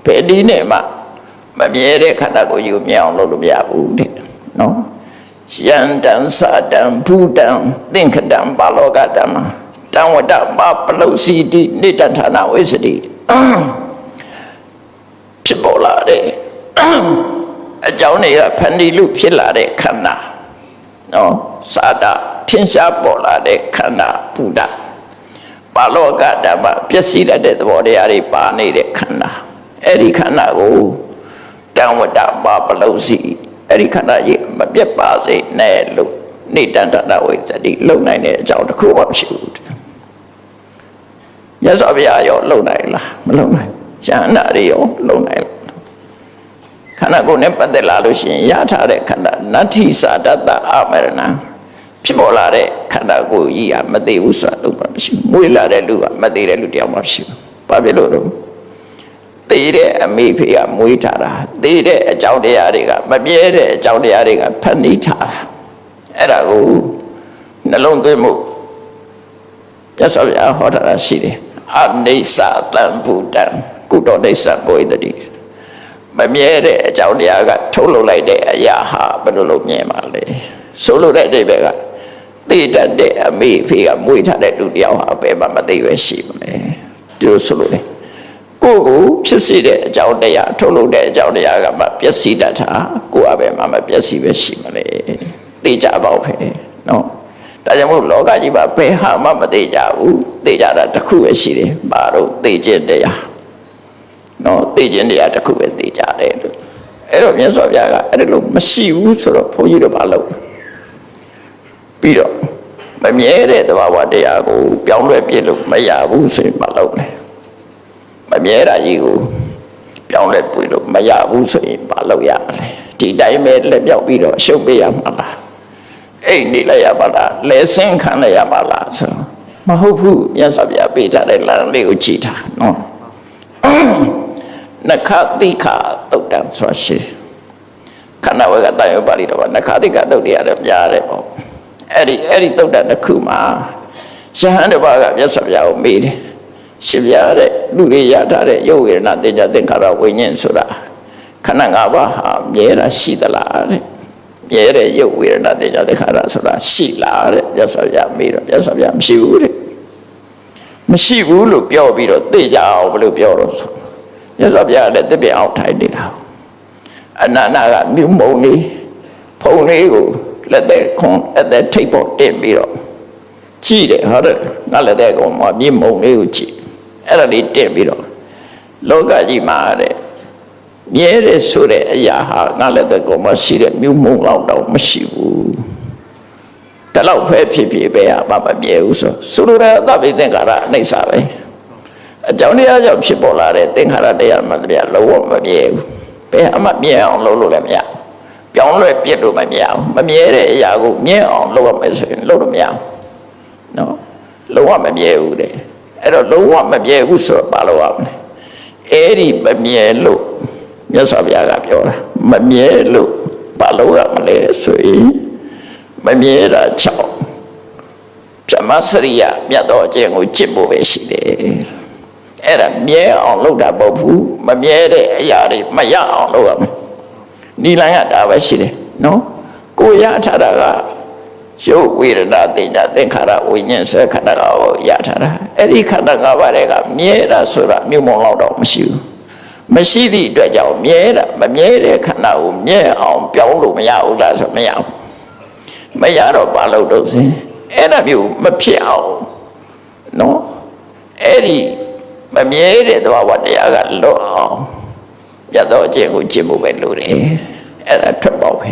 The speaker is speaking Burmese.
ဘယ်ဒီနဲ့မှမမြဲတဲ့ခန္ဓာကိုယ်ကြီးကိုမြင်အောင်လုပ်လို့မရဘူးတဲ့နော်ယန္တံစာတံဘူတံသင်္ခတံပါလောကဓမ္မတံဝတ္တပပလုစီတိနိတ္တဌာနဝိသတိဖြစ်ပေါ်လာတဲ့အကြောင်းတွေကဖန်တီးလို့ဖြစ်လာတဲ့ခန္ဓာနော်စာတထင်ရှားပေါ်လာတဲ့ခန္ဓာဘူတပါလောကဓမ္မပျက်စီးတဲ့သဘောတရားတွေပါနေတဲ့ခန္ဓာအဲ့ဒီခန္ဓာကိုတံဝတ္တပပလုစီအဲ့ဒီခန္ဓာကြီးမပြတ်ပါစေနဲ့လို့နိတ္တဌာနဝိသတိလုံနိုင်တဲ့အကြောင်းတစ်ခုမှမရှိဘူးမြတ်စွာဘုရားရောလုံနိုင်လားမလုံနိုင်ဉာဏ်နာတွေရောလုံနိုင်လားခန္ဓာကိုယ်နဲ့ပတ်သက်လာလို့ရှိရင်ရထားတဲ့ခန္ဓာနတ္ထိသာတတအမရဏဖြစ်ပေါ်လာတဲ့ခန္ဓာကိုယ်ကြီးကမသိဘူးဆိုတာလို့မရှိဘူးမွေးလာတဲ့လူကမသိတဲ့လူတယောက်မှမရှိဘူးဘာဖြစ်လို့လဲသိတဲ့အမိဖေကမွေးထားတာသိတဲ့အကြောင်းတရားတွေကမပြဲတဲ့အကြောင်းတရားတွေကဖန်တီးထားတာအဲ့ဒါကိုနှလုံးသွင်းမှုမြတ်စွာဘုရားဟောထားတာရှိတယ်အနိစ္စတံဘူတံကုတောနိစ္စဘဝိတ္တိမမြဲတဲ့အကြောင်းတရားကထုတ်လုပ်လိုက်တဲ့အရာဟာဘယ်လိုလုပ်မြင်ပါလဲဆိုလိုတဲ့အဓိပ္ပာယ်ကသိတတ်တဲ့အမိဖေကမွေးထားတဲ့လူတယောက်ဟာဘယ်မှမသိပဲရှိမလဲဒီလိုဆိုလိုတယ်ကိုယ်ကိုဖြစ်စေတဲ့အကြောင်းတရားထုတ်လုပ်တဲ့အကြောင်းတရားကမှပျက်စီးတတ်တာကိုယ်အပဲမှမပျက်စီးပဲရှိမလဲသိကြပါ့ပဲနော်ဒါကြောင့်မို့လောကကြီးမှာဘယ်ဟာမှမသိကြဘူးသိကြတာတစ်ခုပဲရှိတယ်ဘာလို့သိခြင်းတရားနော်သိခြင်းတရားတစ်ခုပဲသိကြတယ်လို့အဲ့တော့မြတ်စွာဘုရားကအဲ့ဒါလို့မရှိဘူးဆိုတော့ဘုန်းကြီးတို့ဘာလုပ်ပြီးတော့မမြဲတဲ့သဘာဝတရားကိုပြောင်းလဲပြစ်လို့မရဘူးဆိုရင်မလုပ်နဲ့မမြဲတာကြီးကိုပြောင်းလဲပြစ်လို့မရဘူးဆိုရင်မလုပ်ရလဲဒီတိုင်းပဲလက်ပြောက်ပြီးတော့ရှုပ်ပေးရမှာလားအိတ်နေလိုက်ရပါလားလဲဆင်းခံလိုက်ရပါလားဆိုမဟုတ်ဘူးမြတ်စွာဘုရားပေးထားတဲ့လမ်းလေးကိုကြည်ထားနော်နခတိခသုတ်တံဆိုရှိခန္ဓာဝေကတန်ရောပါဠိတော်နခတိခသုတ်တရားလည်းများတယ်ပေါ့အဲ့ဒီသုတ်တံတစ်ခုမှာယဟန်တစ်ပါးကမြတ်စွာဘုရားကိုမေးတယ်ရှင်ဘုရားတဲ့လူတွေရထားတဲ့ရုပ်ဝေဒနာသင်္ကြန်သင်္ခါရဝိညာဉ်ဆိုတာခန္ဓာ၅ပါးဟာမြဲတာရှိသလားတဲ့မြဲတဲ့ရုပ်ဝေဒနာသင်္ကြန်သင်္ခါရဆိုတာရှိလားတဲ့မြတ်စွာဘုရားမေးတော့မြတ်စွာဘုရားမရှိဘူးတဲ့မရှိဘူးလို့ပြောပြီးတော့သိကြအောင်ဘယ်လိုပြောတော့ဆိုမြတ်စွာဘုရားလည်းတပြည့်အောင်ထိုင်နေတာအနန္နာကမြုံမုံလေးဖုံလေးကိုလက်သက်ခွန်အသက်ထိပ်ပေါ်တင်ပြီးတော့ကြည့်တယ်ဟုတ်တယ်ငါလက်သက်ကောင်မှာမြုံမုံလေးကိုကြည့်အဲ့ဒါလေးတင်ပြီးတော့လောကကြီးမှာတဲ့မြဲတဲ့ဆိုတဲ့အရာဟာငါလက်သက်ကောင်မှာရှိတဲ့မြုံမုံလောက်တော့မရှိဘူးဒါတော့ဖဲဖြစ်ဖြစ်ပဲဟာမမြဲဘူးဆိုလိုတာသဗ္ဗေသင်္ခါရအိဋ္ဌာပဲအကြောင်းတရားကြောင့်ဖြစ်ပေါ်လာတဲ့သင်္ခါရတရားမှတရားလုံးဝမမြဲဘူးဘယ်အမှမြဲအောင်လုပ်လို့လည်းမရပြောင်းလဲပြစ်လို့မမြဲအောင်မမြဲတဲ့အရာကိုမြဲအောင်လုပ်ရမယ်ဆိုရင်လုပ်လို့မရဘူးနော်လုံးဝမမြဲဘူးတဲ့အဲ့တော့လုံးဝမမြဲဘူးဆိုတော့ဘာလုပ်ရမလဲအဲ့ဒီမမြဲလို့မြတ်စွာဘုရားကပြောတာမမြဲလို့ဘာလုပ်ရမလဲဆိုရင်မမြဲတာချောင်းဗြဟ္မစရိယမြတ်သောအကျင့်ကိုကျင့်ဖို့ပဲရှိတယ်အဲ့ဒါမြဲအောင်လုပ်တာမဟုတ်ဘူးမမြဲတဲ့အရာတွေမရအောင်လုပ်ရမယ်နိလန်ကဒါပဲရှိတယ်နော်ကိုရထားတာကရုပ်ဝေဒနာသင်္ညာသင်္ခါရဝိညာဉ်ဆိုခန္ဓာကိုရထားတာအဲ့ဒီခန္ဓာ၅ပါးတွေကမြဲတာဆိုတာမြို့မုံလောက်တော့မရှိဘူးမရှိသည့်အတွက်ကြောင့်မြဲတာမမြဲတဲ့ခန္ဓာကိုမြဲအောင်ပြောင်းလို့မရဘူးလားဆိုမရဘူးမရတော့ဘာလို့တော့စင်အဲ့ဒါမျိုးမဖြစ်အောင်နော်အဲ့ဒီမမြဲတဲ့သဘာဝတရားကလွတ်အောင်ရတော့အကျင့်ကိုကျင့်ဖို့ပဲလိုတယ်အဲ့ဒါထွက်ပေါက်ပဲ